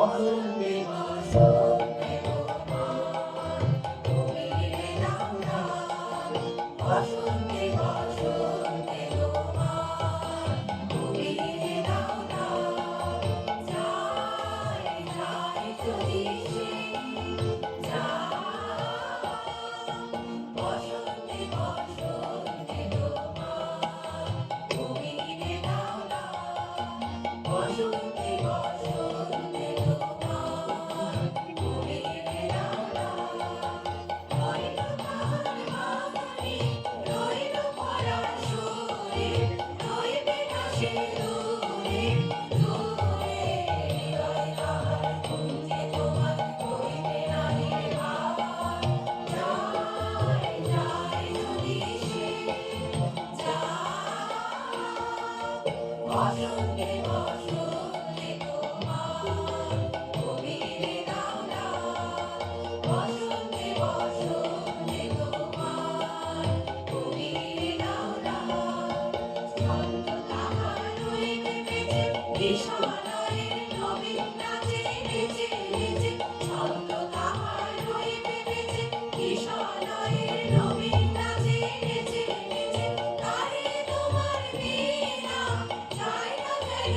বসন্তে বসন্তে তোমার তুমি এলে নাও না বসন্তে বসন্তে তোমার তুমি এলে নাও না যায় যায় যদি সে যায় বসন্তে বসন্তে তোমার তুমি এলে নাও না বসন্তে বসন্তে তোমার তুমি এলে নাও না রইল তাহার বাগানে রইল পরাণ সুরে রইবে না সে দূরে দূরে হৃদয় তাহার কুঞ্জে তোমার রইবে না নির্বাণ যায় যায় যদি সে যায় বসন্তে বসন্তে তোমার তুমি এলে নাও না বসন্তে বসন্তে তোমার তুমি এলে নাও না ছন্দ তাহার রইবে বেঁচে বিষালয়ের নবীন নাচে নেচে নেচে ছন্দ তাহার রইবে বেঁচে বিষালয়ের নবীন নাচে নেচে নেচে তারে তোমার বীণা যায় না যেন